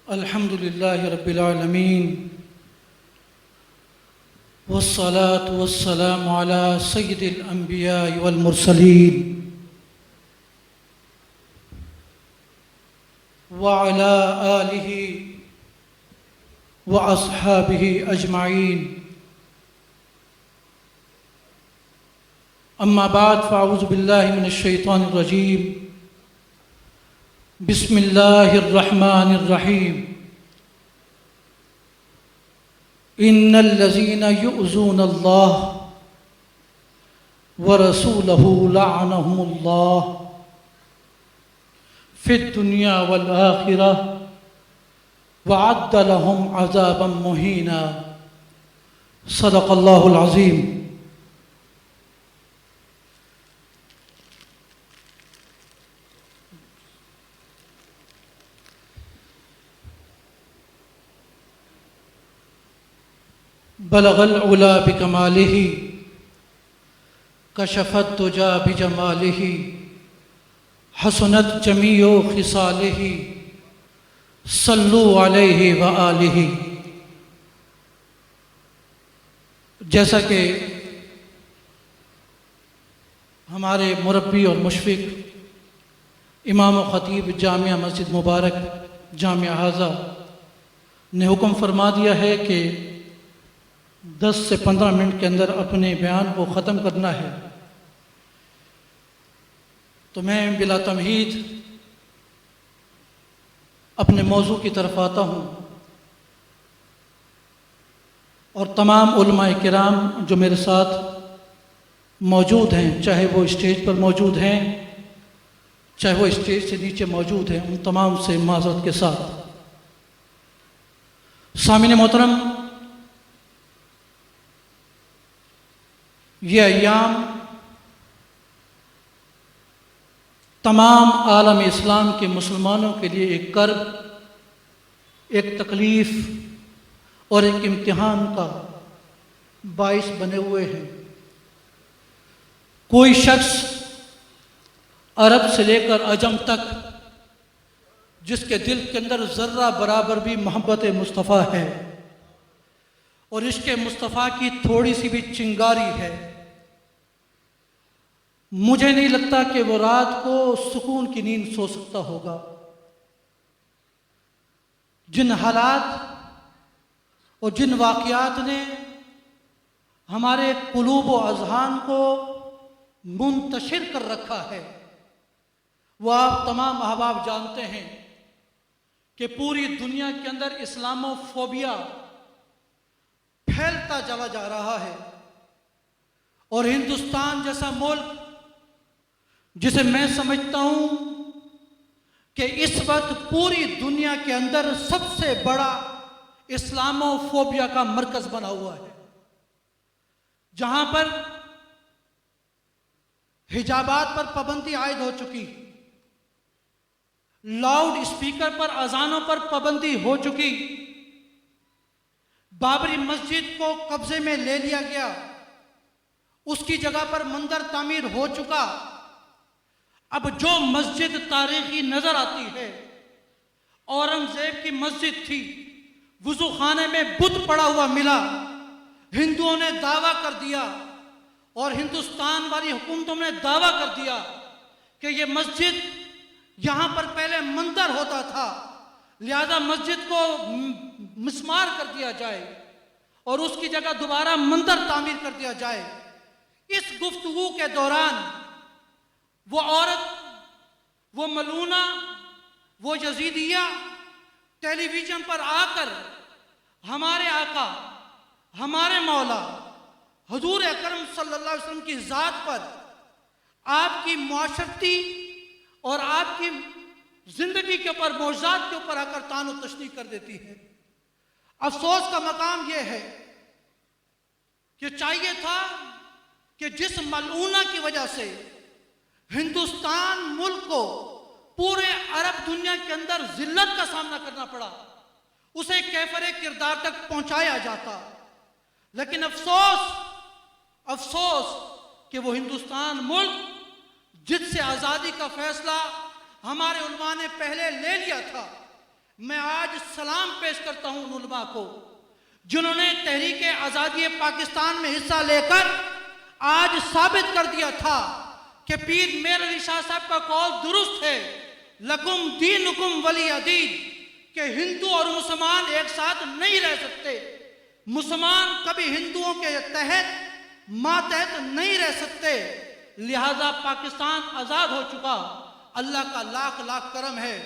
अल्हम्दुलिल्लाहि रब्बिल आलमीन वस्सलातु वस्सलामु अला सय्यिदिल अंबिया वल मुरसलीन व अला आलिहि व अस्हाबिहि अजमाइन। अम्मा बाद फ़अऊज़ु बिल्लाहि मिनश शैतानिर रजीम। बिस्मिल्लाहिर्रहमानिर्रहीम। इन्नल्लज़ीना युअज़ूनल्लाह व रसूलहु लअनहुमुल्लाह फ़िद्दुनिया वल आखिरह व अद्द लहुम अज़ाबन मुहीना। सदक़ल्लाहुल अज़ीम। बलगल उला बिकमालिही कशफत तुजा बिजमालिही हसनत जमीओ खिसालिही सल्लु अलैहि व आलिही। जैसा कि हमारे मुरब्बी और मुशफ़िक़ इमाम व ख़तीब जामिया मस्जिद मुबारक जामिया हाज़ा ने हुक्म फरमा दिया है कि 10 से 15 मिनट के अंदर अपने बयान को ख़त्म करना है, तो मैं बिला तमहीद अपने मौजू की तरफ आता हूँ और तमाम उलमाए किराम जो मेरे साथ मौजूद हैं, चाहे वो स्टेज पर मौजूद हैं, चाहे वो स्टेज से नीचे मौजूद हैं, उन तमाम से माज़रत के साथ सामिन मोहतरम, ये अय्याम तमाम आलम इस्लाम के मुसलमानों के लिए एक कर्ब, एक तकलीफ़ और एक इम्तिहान का बाइस बने हुए हैं। कोई शख्स अरब से लेकर अजम तक जिसके दिल के अंदर ज़र्रा बराबर भी मोहब्बत मुस्तफ़ा है और इश्क़ मुस्तफ़ा की थोड़ी सी भी चिंगारी है, मुझे नहीं लगता कि वो रात को सुकून की नींद सो सकता होगा। जिन हालात और जिन वाक़यात ने हमारे कुलूब व अज़हान को मुंतशिर कर रखा है, वो आप तमाम अहबाब जानते हैं कि पूरी दुनिया के अंदर इस्लामोफोबिया फैलता चला जा रहा है और हिंदुस्तान जैसा मुल्क, जिसे मैं समझता हूं कि इस वक्त पूरी दुनिया के अंदर सबसे बड़ा इस्लामोफोबिया का मरकज बना हुआ है, जहां पर हिजाबात पर पाबंदी आयद हो चुकी, लाउड स्पीकर पर अजानों पर पाबंदी हो चुकी, बाबरी मस्जिद को कब्जे में ले लिया गया, उसकी जगह पर मंदिर तामीर हो चुका। अब जो मस्जिद तारीखी नजर आती है, औरंगजेब की मस्जिद थी, वुजू खाने में बुत पड़ा हुआ मिला, हिंदुओं ने दावा कर दिया और हिंदुस्तान वाली हुकूमतों ने दावा कर दिया कि ये मस्जिद, यहां पर पहले मंदिर होता था, लिहाजा मस्जिद को मिस्मार कर दिया जाए और उसकी जगह दोबारा मंदिर तामीर कर दिया जाए। इस गुफ्तगू के दौरान वो औरत, वो मलूना, वो यजीदिया टेलीविजन पर आकर हमारे आका, हमारे मौला हुजूर अकरम सल्लल्लाहु अलैहि वसल्लम की ज़ात पर, आपकी मुआशरती और आपकी जिंदगी के ऊपर, मौजूदात के ऊपर आकर तानो तशनीह कर देती है। अफसोस का मकाम यह है कि चाहिए था कि जिस मलऊना की वजह से हिंदुस्तान मुल्क को पूरे अरब दुनिया के अंदर जिल्लत का सामना करना पड़ा, उसे कैफरे किरदार तक पहुंचाया जाता, लेकिन अफसोस कि वो हिंदुस्तान मुल्क जिससे आज़ादी का फैसला हमारे उलमा ने पहले ले लिया था, मैं आज सलाम पेश करता हूं उन उलमा को जिन्होंने तहरीक आज़ादी पाकिस्तान में हिस्सा लेकर आज साबित कर दिया था कि पीर मेर अली शाह साहब का कौल दुरुस्त है, लकुम दीनुकुम वली दीन, कि हिंदू और मुसलमान एक साथ नहीं रह सकते। मुसलमान कभी हिंदुओं के तहत मातहत नहीं रह सकते। लिहाजा पाकिस्तान आज़ाद हो चुका, अल्लाह का लाख लाख करम है।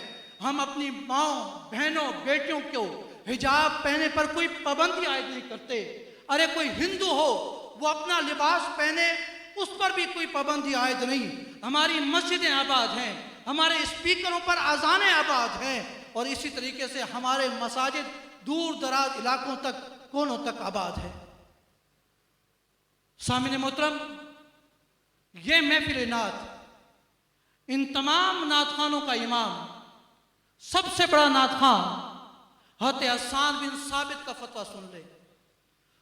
हम अपनी माओ बहनों बेटियों को हिजाब पहने पर कोई पाबंदी आयद नहीं करते। अरे कोई हिंदू हो वो अपना लिबास पहने, उस पर भी कोई पाबंदी आयद नहीं। हमारी मस्जिदें आबाद हैं, हमारे स्पीकरों पर अजानें आबाद हैं, और इसी तरीके से हमारे मसाजिद दूर दराज इलाकों तक कोनों तक आबाद है। सामिन मोहतरम, ये महफिल नात इन तमाम नात खानों का इमाम, सबसे बड़ा नात खान हज़रत हसन बिन साबित का फतवा सुन ले।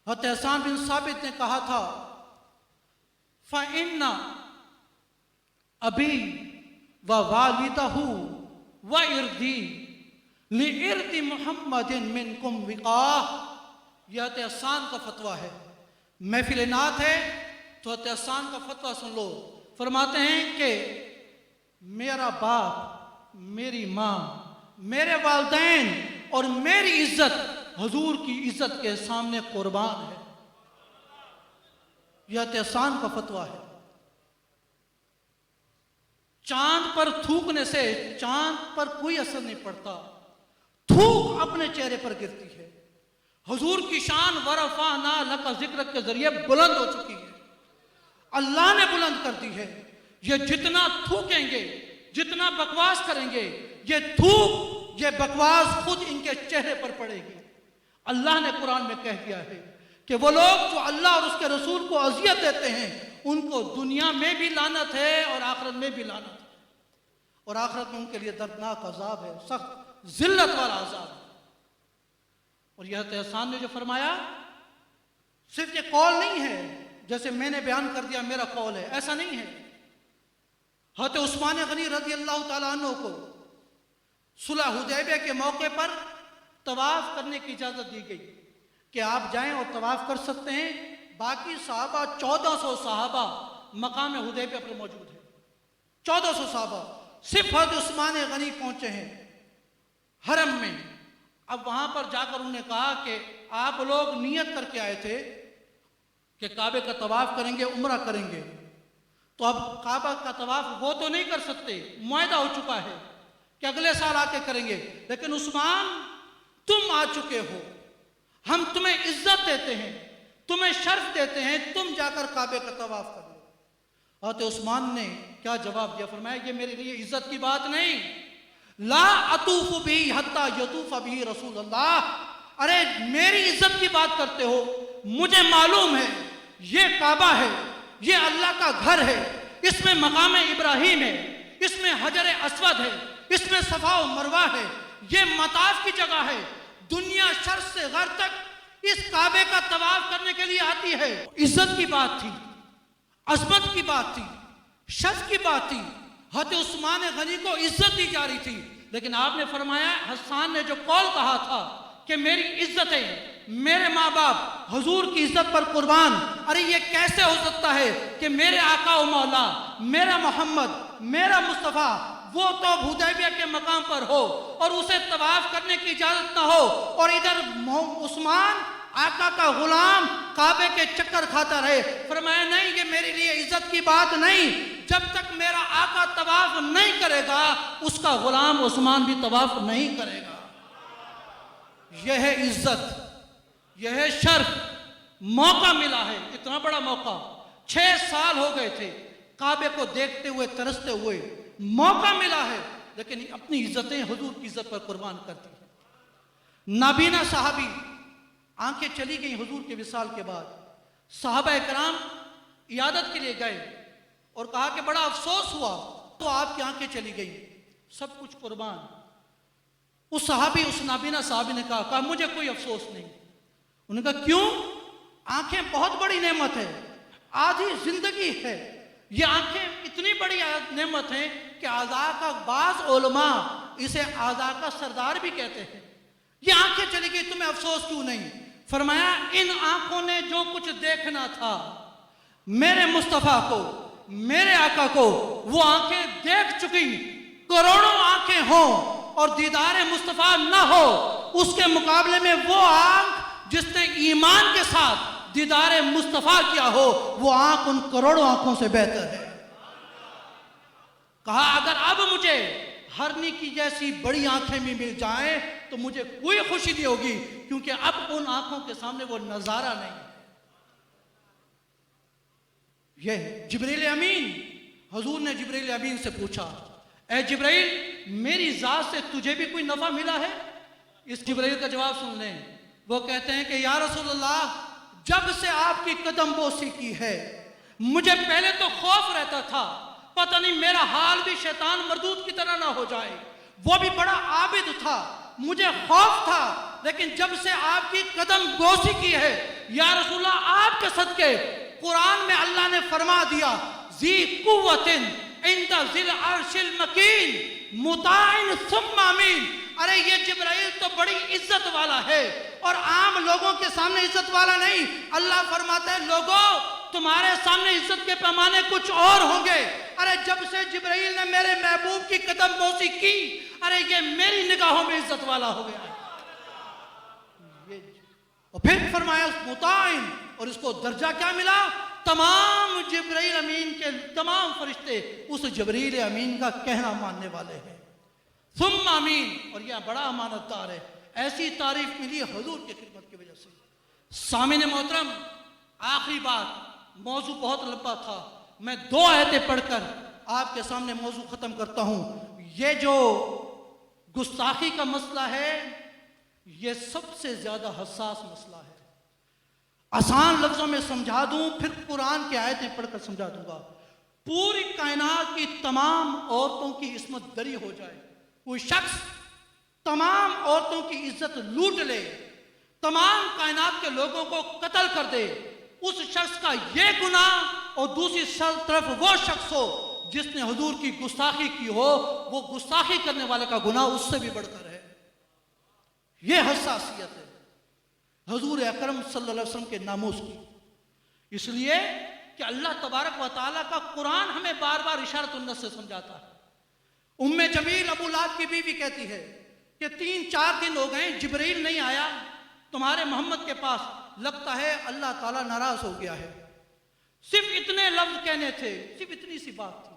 हज़रत हसन बिन साबित ने कहा था, फ़इन्ना अबी व वालिदहू व इर्दी लिइर्दी मुहम्मदिन मिनकुम विक़ाह। यह हज़रत हसन का फतवा है। महफिल नात है तो हज़रत हसन का फतवा सुन लो। फरमाते हैं कि मेरा बाप, मेरी माँ, मेरे वालिदैन और मेरी इज्जत हुजूर की इज्जत के सामने कुर्बान है। यह हज़रत हसन का फतवा है। चांद पर थूकने से चांद पर कोई असर नहीं पड़ता, थूक अपने चेहरे पर गिरती है। हुजूर की शान वरफ़अना लका ज़िक्रक के जरिए बुलंद हो चुकी है, अल्लाह ने बुलंद कर दी है। ये जितना थूकेंगे, जितना बकवास करेंगे, ये थूक, ये बकवास खुद इनके चेहरे पर पड़ेगी। अल्लाह ने कुरान में कह दिया है कि वो लोग जो अल्लाह और उसके रसूल को अजियत देते हैं, उनको दुनिया में भी लानत है और आखिरत में भी लानत है, और आखिरत में उनके लिए दर्दनाक अजाब है, सख्त जिल्लत वाला अजाब है। और यह हसन ने जो फरमाया, सिर्फ ये कौल नहीं है जैसे मैंने बयान कर दिया मेरा कौल है, ऐसा नहीं है। हज़रत उस्मान गनी रज़ी अल्लाह ताला अन्हु को सुलह हुदैबिया के मौके पर तवाफ करने की इजाज़त दी गई कि आप जाएं और तवाफ कर सकते हैं। बाकी सहाबा 1400 सहाबा मकाम हुदैबिया पर मौजूद है। 1400 सहाबा, सिर्फ हज़रत उस्मान गनी पहुंचे हैं हरम में। अब वहां पर जाकर उन्होंने कहा कि आप लोग नियत करके आए थे कि काबे का तवाफ करेंगे, उम्रा करेंगे, तो अब काबा का तवाफ वो तो नहीं कर सकते, मुआहदा हो चुका है कि अगले साल आके करेंगे। लेकिन उस्मान, तुम आ चुके हो, हम तुम्हें इज्जत देते हैं, तुम्हें शर्फ देते हैं, तुम जाकर काबे का तवाफ कर लो। हज़रत उस्मान ने क्या जवाब दिया? फरमाया, ये मेरे लिए इज्जत की बात नहीं, ला अतूफ भी हत्ता यतूफ भी रसूलुल्लाह। अरे मेरी इज्जत की बात करते हो, मुझे मालूम है ये काबा है, ये अल्लाह का घर है, इसमें मकाम इब्राहिम है, इसमें हजर अस्वद है, इसमें सफा और मरवा है, ये मताफ की जगह है। दुनिया शर्क से घर तक इस काबे का तवाफ करने के लिए आती है। इज्जत की बात थी, अजमत की बात थी, शर्फ की बात थी। हज़रत उस्मान गनी को इज्जत दी जा रही थी, लेकिन आपने फरमाया, हसन ने जो कौल कहा था कि मेरी इज्जतें, मेरे माँ बाप हुजूर की इज्जत पर कुर्बान। अरे ये कैसे हो सकता है कि मेरे आका व मौला, मेरा मोहम्मद, मेरा मुस्तफ़ा, वो तो हुदैबिया के मकाम पर हो और उसे तवाफ करने की इजाजत ना हो, और इधर उस्मान आका का गुलाम काबे के चक्कर खाता रहे। फरमाया, नहीं, ये मेरे लिए इज्जत की बात नहीं, जब तक मेरा आका तवाफ नहीं करेगा, उसका गुलाम उस्मान भी तवाफ नहीं करेगा। यह है इज्जत, यह है शर्फ। मौका मिला है, इतना बड़ा मौका, 6 साल हो गए थे काबे को देखते हुए, तरसते हुए, मौका मिला है, लेकिन अपनी इज्जतें हुजूर की इज्जत पर कुर्बान कर दी। नाबीना साहबी, आंखें चली गई हुजूर के विसाल के बाद। सहाबा कराम इयादत के लिए गए और कहा कि बड़ा अफसोस हुआ, तो आपकी आंखें चली गई, सब कुछ कुर्बान। उस सहाबी, उस नाबीना साहबी ने कहा मुझे कोई अफसोस नहीं। उन्होंने कहा क्यों? आंखें बहुत बड़ी नेमत है, आधी जिंदगी है, ये आंखें इतनी बड़ी नेमत हैं कि आज़ा का बाज़ उलमा इसे आज़ा का सरदार भी कहते हैं। ये आंखें चली गई, तुम्हें अफसोस क्यों नहीं? फरमाया इन आंखों ने जो कुछ देखना था मेरे मुस्तफ़ा को, मेरे आका को, वो आंखें देख चुकी। करोड़ों आंखें हों और दीदार मुस्तफ़ा ना हो, उसके मुकाबले में वो आंख जिसने ईमान के साथ दीदार मुस्तफ़ा किया हो, वो आंख उन करोड़ों आंखों से बेहतर है। कहा अगर अब मुझे हरनी की जैसी बड़ी आंखें भी मिल जाएं तो मुझे कोई खुशी नहीं होगी, क्योंकि अब उन आंखों के सामने वो नजारा नहीं है। ये जिब्रील अमीन, हुजूर ने जिब्रील अमीन से पूछा, ए जिब्रील मेरी जात से तुझे भी कोई नफा मिला है? इस जिब्रील का जवाब सुन लें। वो कहते हैं कि या रसूलल्लाह, जब से आपकी कदम बोसी की है मुझे पहले तो खौफ रहता था, पता नहीं मेरा हाल भी शैतान मरदूद की तरह ना हो जाए। वो भी बड़ा आबिद था, मुझे खौफ था, लेकिन जब से आपकी कदम बोसी की है या रसूलल्लाह, आपके सदके कुरान में अल्लाह ने फरमा दिया, जी कुव्वतिन इंदा जिल अर्शिल मकीन मुताइन सुम्मा अमीन। अरे ये जिब्राइल तो बड़ी इज्जत वाला है और आम लोगों के सामने इज्जत वाला नहीं। अल्लाह फरमाता है लोगों तुम्हारे सामने इज्जत के पैमाने कुछ और होंगे। अरे जब से जिब्राइल ने मेरे महबूब की कदम बोसी की, अरे ये मेरी निगाहों में इज्जत वाला हो गया। और फिर फरमाया मुताइन, और इसको दर्जा क्या मिला? तमाम जिब्राइल अमीन के तमाम फरिश्ते उस जिब्रील अमीन का कहना मानने वाले हैं। सुम्मा अमीन, और यह बड़ा अमानतदार है। ऐसी तारीफ मिली हुजूर की खिदमत की वजह से। सामिन मोहतरम, आखिरी बात, मौजू बहुत लंबा था, मैं 2 आयतें पढ़कर आपके सामने मौजू खत्म करता हूं। ये जो गुस्ताखी का मसला है, ये सबसे ज्यादा हसास मसला है। आसान लफ्जों में समझा दूं, फिर कुरान की आयतें पढ़कर समझा दूंगा। पूरी कायनात की तमाम औरतों की इस्मत दरी हो जाए, कोई शख्स तमाम औरतों की इज्जत लूट ले, तमाम कायनात के लोगों को कत्ल कर दे, उस शख्स का ये गुनाह, और दूसरी तरफ वो शख्स हो जिसने हुजूर की गुस्ताखी की हो, वो गुस्ताखी करने वाले का गुनाह उससे भी बढ़कर है। ये हसासियत है हुजूर अकरम सल्लल्लाहु अलैहि वसल्लम के नामूस की। इसलिए कि अल्लाह तबारक व तआला का कुरान हमें बार बार इशारत-उन-नस से समझाता है। उम्मे जमील अबू लाब की बीवी कहती है कि 3-4 दिन हो गए जिब्रील नहीं आया तुम्हारे मोहम्मद के पास, लगता है अल्लाह ताला नाराज हो गया है। सिर्फ इतने लफ्ज कहने थे, सिर्फ इतनी सी बात थी।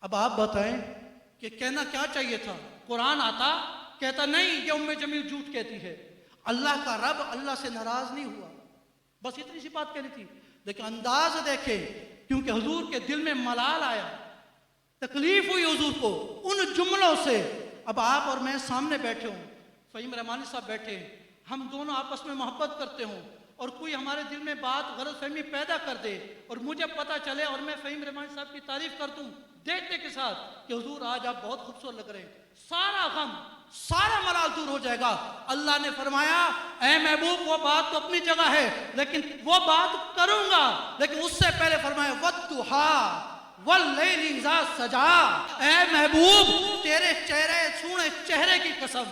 अब आप बताएं कि कहना क्या चाहिए था? कुरान आता, कहता नहीं ये उम्मे जमील झूठ कहती है, अल्लाह का रब अल्लाह से नाराज नहीं हुआ, बस इतनी सी बात कहनी थी। लेकिन अंदाज देखें, क्योंकि हुजूर के दिल में मलाल आया, तकलीफ हुई हुजूर को उन जुमलों से। अब आप और मैं सामने बैठे हों, फ़हीम रहमानी साहब बैठे, हम दोनों आपस में मोहब्बत करते हों, और कोई हमारे दिल में बात गलतफहमी पैदा कर दे, और मुझे पता चले और मैं फ़हीम रहमानी साहब की तारीफ कर दूं देखने के साथ कि हुजूर आज आप बहुत खूबसूरत लग रहे हैं, सारा गम सारा मलाल दूर हो जाएगा। अल्लाह ने फरमाया ऐ महबूब वो बात तो अपनी जगह है, लेकिन वो बात करूंगा, लेकिन उससे पहले फरमाया वद्दुहा वल्लैलि इज़ा सजा। ऐ महबूब तेरे चेहरे सूने चेहरे की कसम,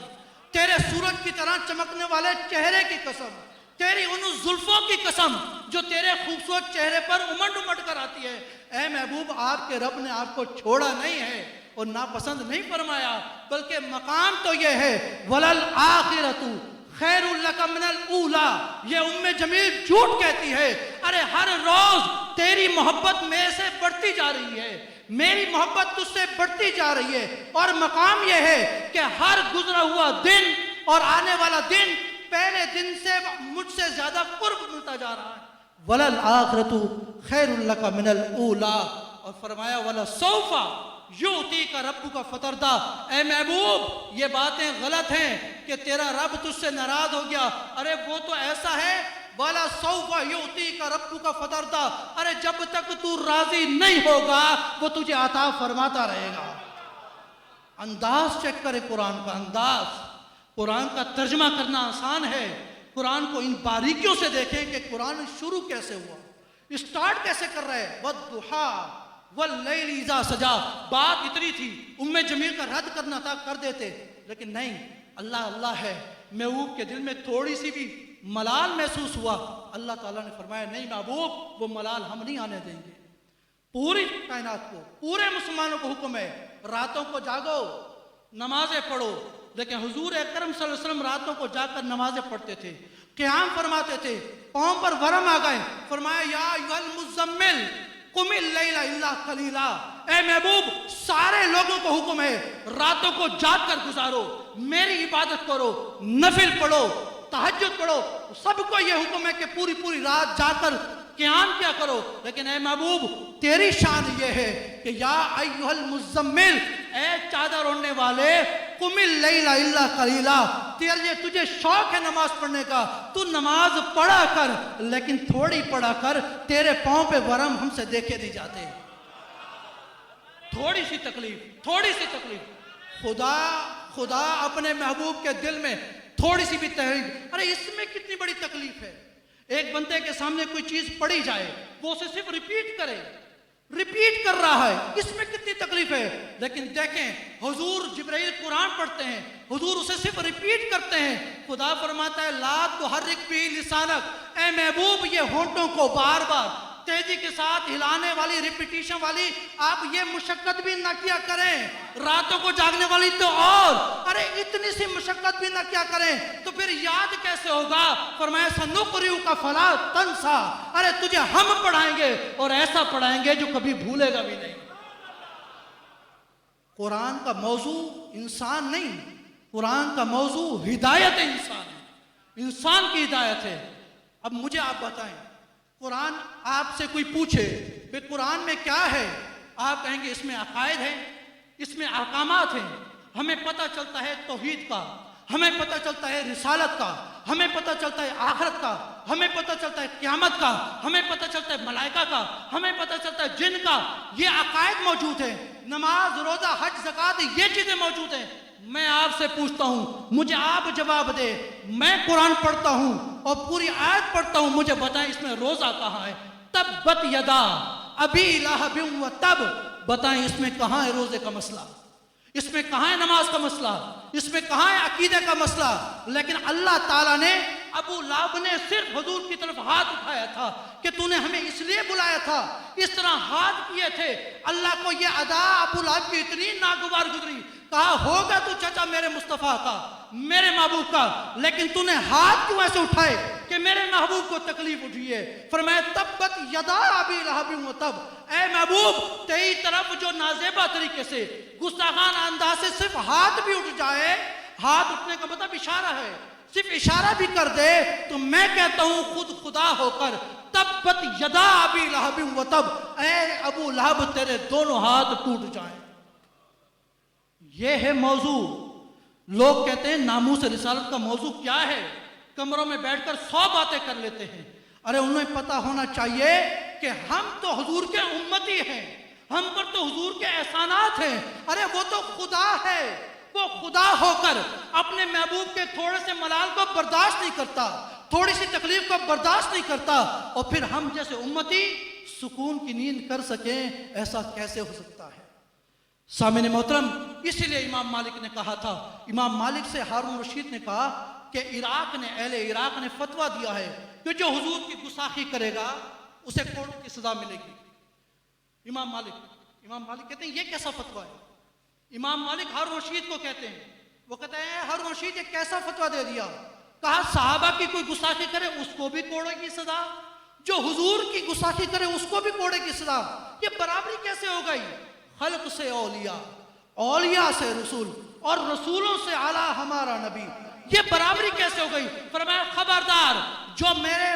तेरे सूरज की तरह चमकने वाले चेहरे की कसम, तेरी उन जुल्फों की कसम जो तेरे खूबसूरत चेहरे पर उमड़ उमड़ कर आती है। ऐ महबूब आपके रब ने आपको छोड़ा नहीं है और नापसंद नहीं फरमाया, बल्कि मकाम तो यह है वलल आखिरतु खैरुल लका मिनल ऊला। ये उम्मे जमील झूठ कहती है, अरे हर रोज तेरी मोहब्बत मेरे से बढ़ती जा रही है, मेरी मोहब्बत तुझसे बढ़ती जा रही है, और मकाम यह है कि हर गुजरा हुआ दिन और आने वाला दिन पहले दिन से मुझसे ज्यादा कुर्ब मिलता जा रहा है। वलल आखिरतु खैरुल लका मिनल ऊला, और फरमाया वला सौफा युती का रब्बु का फतरदा। ऐ महबूब ये बातें गलत हैं कि तेरा रब तुझसे नाराज हो गया, अरे वो तो ऐसा है वाला सौफा युती का रब्बु का फतरदा, अरे जब तक तू राजी नहीं होगा वो तुझे अता फरमाता रहेगा। अंदाज चेक करे कुरान का अंदाज, कुरान का तर्जमा करना आसान है, कुरान को इन बारीकियों से देखें कि कुरान शुरू कैसे हुआ, स्टार्ट कैसे कर रहे हैं। वद्दुहा वल्लैलि इज़ा सजा। बात इतनी थी, उम्मे जमील का रद्द करना था, कर देते, लेकिन नहीं, अल्लाह अल्लाह है। महबूब के दिल में थोड़ी सी भी मलाल महसूस हुआ, अल्लाह ताला ने फरमाया नहीं महबूब, वो मलाल हम नहीं आने देंगे। पूरी कायनात को, पूरे मुसलमानों को हुक्म है, रातों को जागो, नमाजें पढ़ो। लेकिन हुजूर अकरम सल्लल्लाहु अलैहि वसल्लम रातों को जाकर नमाजें पढ़ते थे, क़याम फरमाते थे, पाँव पर वरम आ गए, फरमाया या अय्युहल मुज़म्मिल कुमिल लैला इल्ला कलीला। ए महबूब, सारे लोगों को हुक्म है, रातों को जाग कर गुजारो, मेरी इबादत करो, नफिल पढ़ो, तहज्जुद पढ़ो। सबको यह हुक्म है कि पूरी पूरी रात जाकर क़याम क्या करो। लेकिन ए महबूब, तेरी शान ये है कि या अय्युहल मुज़म्मिल, ए चादर ओढ़ने वाले, कुमिल लैला इल्ला कलीला, तुझे शौक है नमाज पढ़ने का, तू नमाज पढ़ा कर, लेकिन थोड़ी पढ़ा कर, तेरे पाँव पे वरम हमसे देखे नहीं जाते। थोड़ी सी तकलीफ, थोड़ी सी तकलीफ। खुदा अपने महबूब के दिल में थोड़ी सी भी तकलीफ, अरे इसमें कितनी बड़ी तकलीफ है। एक बंदे के सामने कोई चीज पढ़ी जाए, वो उसे सिर्फ रिपीट करे, रिपीट कर रहा है, इसमें कितनी तकलीफ है। लेकिन देखें, हुजूर जिब्राइल कुरान पढ़ते हैं, हुजूर उसे सिर्फ रिपीट करते हैं। खुदा फरमाता है ला तुहर्रिक बिही लिसानक, ए महबूब, ये होंठों को बार बार तेजी के साथ हिलाने वाली, रिपीटिशन वाली, आप ये मुशक्कत भी ना किया करें। रातों को जागने वाली तो और, अरे इतनी सी मुशक्कत भी ना क्या करें तो फिर याद कैसे होगा। फरमाया सनुक़रिउ का फला तंसा, अरे तुझे हम पढ़ाएंगे और ऐसा पढ़ाएंगे जो कभी भूलेगा भी नहीं। कुरान का मौजू इंसान नहीं, कुरान का मौजू हिदायत इंसान है, इंसान की हिदायत है। अब मुझे आप बताएं, कुरान आपसे कोई पूछे भाई कुरान में क्या है, आप कहेंगे इसमें अकायद है, इसमें अहकामात हैं। हमें पता चलता है तौहीद का, हमें पता चलता है रिसालत का, हमें पता चलता है आखिरत का, हमें पता चलता है क़यामत का, हमें पता चलता है मलाइका का, हमें पता चलता है जिन का। ये अकायद मौजूद है, नमाज, रोजा, हज, ज़कात, ये चीज़ें मौजूद हैं। मैं आपसे पूछता हूँ, मुझे आप जवाब दे। मैं कुरान पढ़ता हूँ और पूरी आयत पढ़ता हूँ, मुझे बताएं इसमें रोजा कहाँ है। तब्बत यदा अबी लहबिन व तब, बताएं इसमें कहाँ है रोजे का मसला, इसमें कहाँ है नमाज का मसला, इसमें कहाँ है अकीदे का मसला। लेकिन अल्लाह ताला ने, अबू लाहब ने सिर्फ हुजूर की तरफ हाथ उठाया था कि तूने हमें इसलिए बुलाया था, इस तरह हाथ किए थे। अल्लाह को यह अदा अबू लाहब की इतनी नागवार गुजरी, कहा होगा तू चाचा मेरे मुस्तफ़ा का, मेरे महबूब का, लेकिन तूने हाथ क्यों ऐसे उठाए कि मेरे महबूब को तकलीफ उठी है। फरमाया तब्बत यदा अबी लहबिन व तब, ए महबूब, तेरी तरफ जो नाजेबा तरीके से, गुस्ताखाना अंदाज से सिर्फ हाथ भी उठ जाए, हाथ उठने का मतलब इशारा है, सिर्फ इशारा भी कर दे तो मैं कहता हूं खुद खुदा होकर तब्बत यदा अबी लहबिन व तब, ए अबू लहब तेरे दोनों हाथ टूट जाएं। ये है मौजू। लोग कहते हैं नामूस रिसालत का मौजू क्या है, कमरों में बैठकर 100 बातें कर लेते हैं। अरे उन्हें पता होना चाहिए कि हम तो हुजूर के उम्मती हैं, हम पर तो हुजूर के एहसानात हैं। अरे वो तो खुदा है, वो खुदा होकर अपने महबूब के थोड़े से मलाल को बर्दाश्त नहीं करता, थोड़ी सी तकलीफ को बर्दाश्त नहीं करता, और फिर हम जैसे उम्मती सुकून की नींद कर सकें, ऐसा कैसे हो सकता है। सामने मोहतरम, इसीलिए इमाम मालिक ने कहा था, इमाम मालिक से हारून रशीद ने कहा कि इराक ने, अहले इराक ने फतवा दिया है कि जो हुजूर की गुस्ताखी करेगा उसे कोड़ों की सजा मिलेगी। इमाम मालिक कहते हैं ये कैसा फतवा है। इमाम मालिक हारून रशीद को कहते हैं, वो कहते हैं हारून रशीद ये कैसा फतवा दे दिया। कहा सहाबा की कोई गुस्ताखी करे उसको भी कोड़े की सजा, जो हुजूर की गुस्ताखी करे उसको भी कोड़े की सजा, ये बराबरी कैसे हो गई। खल्क से औलिया, औलिया से रसूल, और रसूलों से आला हमारा नबी, ये बराबरी कैसे हो गई। फरमाया खबरदार, जो मेरे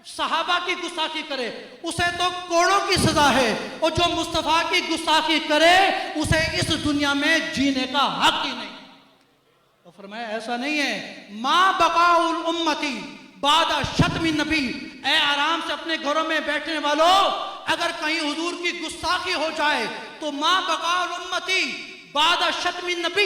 सहाबा की गुस्ताखी करे उसे तो कोड़ों की सजा है, और जो मुस्तफ़ा की गुस्ताखी करे उसे इस दुनिया में जीने का हक ही नहीं। तो फरमाया ऐसा नहीं है, माँ बकाउल उम्मती बादा शतमी नबी, ए आराम से अपने घरों में बैठने वालों, अगर कहीं हुजूर की गुस्ताखी हो जाए तो माँ बकाउल उम्मती बादा शतमी नबी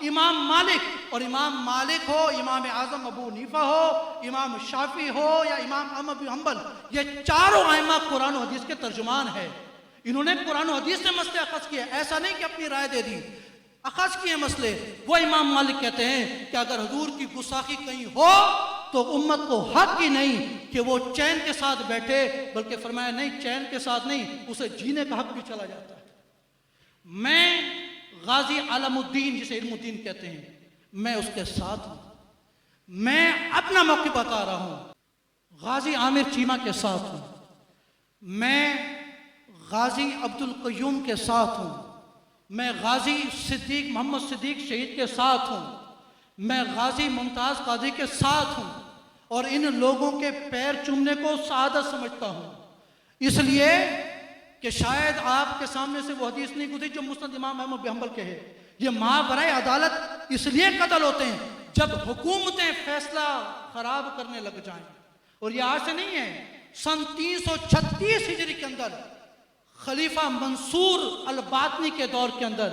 इमाम मालिक, और इमाम मालिक हो, इमाम आजम अबू हनीफा हो, इमाम शाफी हो या इमाम अहमद बिन हंबल, ये चारों आइमा कुरान और हदीस के तर्जुमान है। इन्होंने कुरान और हदीस से मसले अखज़ किए, ऐसा नहीं कि अपनी राय दे दी, अखज़ किए मसले। वो इमाम मालिक कहते हैं कि अगर हुजूर की गुस्ताखी कहीं हो तो उम्मत को हक ही नहीं कि वो चैन के साथ बैठे, बल्कि फरमाया नहीं, चैन के साथ नहीं, उसे जीने का हक भी चला जाता है। मैं गाजी आलमुद्दीन, जिसे इल्मुद्दीन कहते हैं, मैं उसके साथ हूं। मैं अपना मौक़िफ़ बता रहा हूं, गाजी आमिर चीमा के साथ हूं, मैं गाजी अब्दुल क़य्यूम के साथ हूं, मैं गाजी सिद्दीक मोहम्मद सिद्दीक शहीद के साथ हूं, मैं गाजी मुमताज़ काजी के साथ हूं, और इन लोगों के पैर चूमने को सादत समझता हूं, इसलिए कि शायद आपके सामने से वो हदीस नहीं गुजरी जो मुस्नद इमाम अहमद बिन हंबल के है। ये मावराए अदालत इसलिए कत्ल होते हैं जब हुकूमतें फैसला खराब करने लग जाएं, और ये आज से नहीं है। सन 336 हिजरी के अंदर खलीफा मंसूर अल बातनी के दौर के अंदर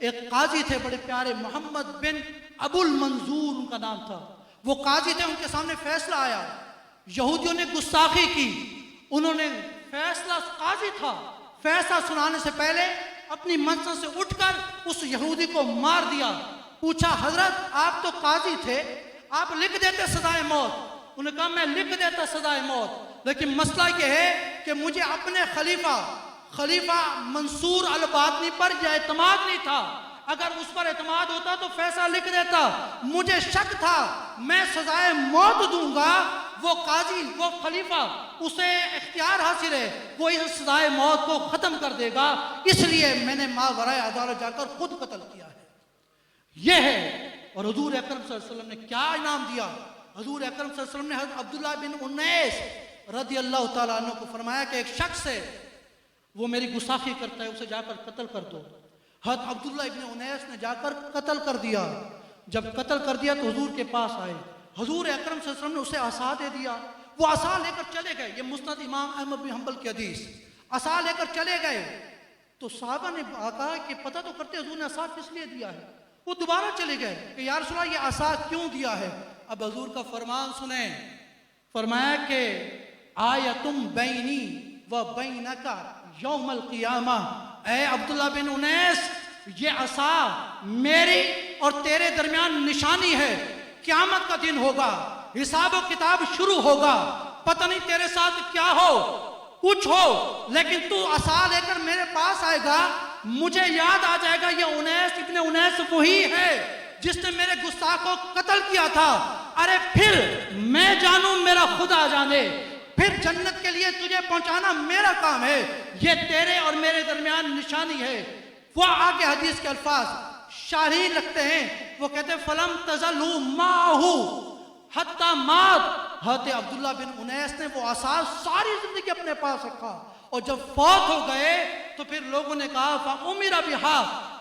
एक काजी थे, बड़े प्यारे, मोहम्मद बिन अबुल मंजूर उनका नाम था। वो काजी थे, उनके सामने फैसला आया, यहूदियों ने गुस्ताखी की, उन्होंने फैसला, काजी था, फैसला सुनाने से पहले अपनी मंजिल से उठकर उस यहूदी को मार दिया। पूछा, हजरत आप तो काजी थे, आप लिख देते सजाए मौत। उन्होंने कहा मैं लिख देता सजाए मौत, लेकिन मसला यह है कि मुझे अपने खलीफा मंसूर अल बातनी पर यह एतमाद नहीं था। अगर उस पर एतमाद होता तो फैसला लिख देता। मुझे शक था मैं सजाए मौत दूंगा, वो काजी, वो खलीफा, उसे इख्तियार हासिल है, वो इस सजाए मौत को खत्म कर देगा, इसलिए मैंने मावराए अदालत जाकर खुद कत्ल किया है। यह है। और हुजूर अकरम सल्लल्लाहु अलैहि वसल्लम ने क्या इनाम दिया? हुजूर अकरम सल्लल्लाहु अलैहि वसल्लम ने हज़रत अब्दुल्लाह बिन उनैस रज़ियल्लाहु ताला अन्हु को फरमाया कि एक शख्स है, वो मेरी गुस्ताखी करता है, उसे जाकर कत्ल कर दो। हज़रत अब्दुल्लाह इब्न उनैस ने जाकर कत्ल कर दिया। जब कत्ल कर दिया तो हुजूर के पास आए, हुजूर अकरम सल्लल्लाहु अलैहि वसल्लम ने उसे आसा दे दिया। वो आसा लेकर चले गए, ये मुस्नद इमाम अहमद बिन हंबल की हदीस। आसा लेकर चले गए तो साहबा ने कहा कि पता तो करते हुजूर ने आसा किस लिए दिया है। वो दोबारा चले गए कि या रसूल अल्लाह ये आसा क्यों दिया है। अब हुजूर का फरमान सुने, फरमाया कि आयतुम बैनी व बैनका यौमल क़ियामा, ऐ अब्दुल्लाह बिन उनैस, ये आसा मेरी और तेरे दरमियान निशानी है। क़यामत का दिन होगा, हिसाब व किताब शुरू होगा, पता नहीं तेरे साथ क्या हो, कुछ हो, लेकिन तू आसा लेकर मेरे पास आएगा, मुझे याद आ जाएगा ये उनैस इब्न उनैस वही है जिसने मेरे गुस्ताख को कत्ल किया था। अरे फिर मैं जानूं, मेरा खुदा जाने, फिर जन्नत के लिए तुझे पहुंचाना मेरा काम है, ये तेरे और मेरे दरमियान निशानी है। वो आगे हदीस के अल्फाज शाहीन रखते हैं, वो कहते हैं फलम तजलू माहू हत्ता मात। हज़रत अब्दुल्लाह बिन उनैस ने वो आसार सारी जिंदगी अपने पास रखा, और जब फौत हो गए तो फिर लोगों ने कहा फ़उमिरा बिहा,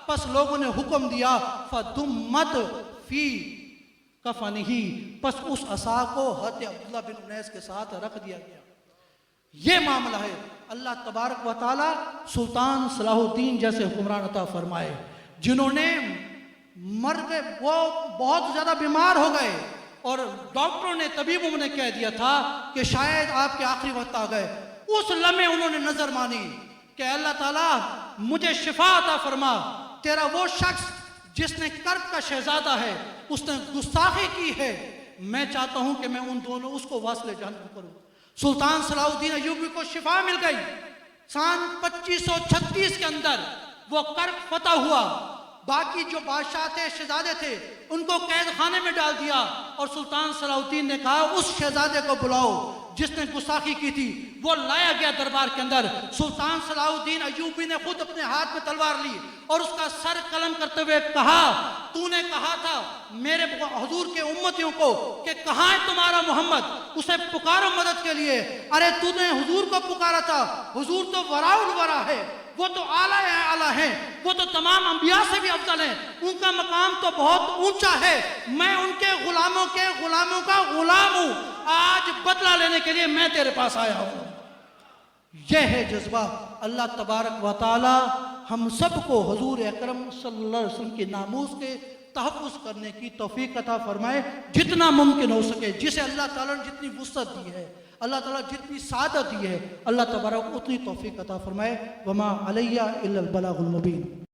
बस लोगों ने हुक्म दिया फ़दुम्मत फी कफ़निही, बस उस असा को हज़रत अब्दुल्लाह बिन उनैस के साथ रख दिया गया। ये मामला है। अल्लाह तबारक व तआला सुल्तान सलाहुद्दीन जैसे हुक्मरान अता फरमाए, जिन्होंने मर गए, वो बहुत ज़्यादा बीमार हो गए और डॉक्टरों ने, तबीबों ने कह दिया था कि शायद आपके आखिरी वक्त आ गए। उस लम्हे उन्होंने नजर मानी कि अल्लाह ताला मुझे शिफा अता फरमा, तेरा वो शख्स जिसने कर्ब का शहजादा है, उसने गुस्ताखी की है, मैं चाहता हूं कि मैं उन दोनों, उसको वास्ले जहन्नम करूं। सुल्तान सलाहुद्दीन अय्यूबी को शिफा मिल गई। सन 2536 के अंदर वो कर्ब फतह हुआ। बाकी जो बादशाह थे, शहजादे थे, उनको कैद खाने में डाल दिया, और सुल्तान सलाहुद्दीन ने कहा उस शहजादे को बुलाओ जिसने गुस्ताखी की थी। वो लाया गया दरबार के अंदर। सुल्तान सलाहुद्दीन अय्यूबी ने खुद अपने हाथ में तलवार ली और उसका सर कलम करते हुए कहा, तूने कहा था मेरे हुजूर के उम्मतियों को कि कहाँ है तुम्हारा मोहम्मद, उसे पुकारो मदद के लिए। अरे तूने हुजूर को पुकारा था, हुजूर तो वराउल वरा है, वो तो आला है, आला है, वो तो तमाम अंबिया से भी अफजल है, उनका मकाम तो बहुत ऊंचा है। मैं उनके गुलामों का गुलाम हूं, आज बदला लेने के लिए मैं तेरे पास आया हूं। यह है जज्बा। अल्लाह तबारक व तआला हम सबको हुजूर अकरम सल्लल्लाहु अलैहि वसल्लम के नामूस के तहफ़्फ़ुज़ करने की तौफ़ीक़ अता फ़रमाए जितना मुमकिन हो सके। जिसे अल्लाह ताला ने जितनी वुसअत दी है, अल्लाह ताला जितनी सादत दी है, अल्लाह तबारक उतनी तौफ़ीक़ अता फ़रमाए। वमा अलैया इल्लल बलागुल मुबीन।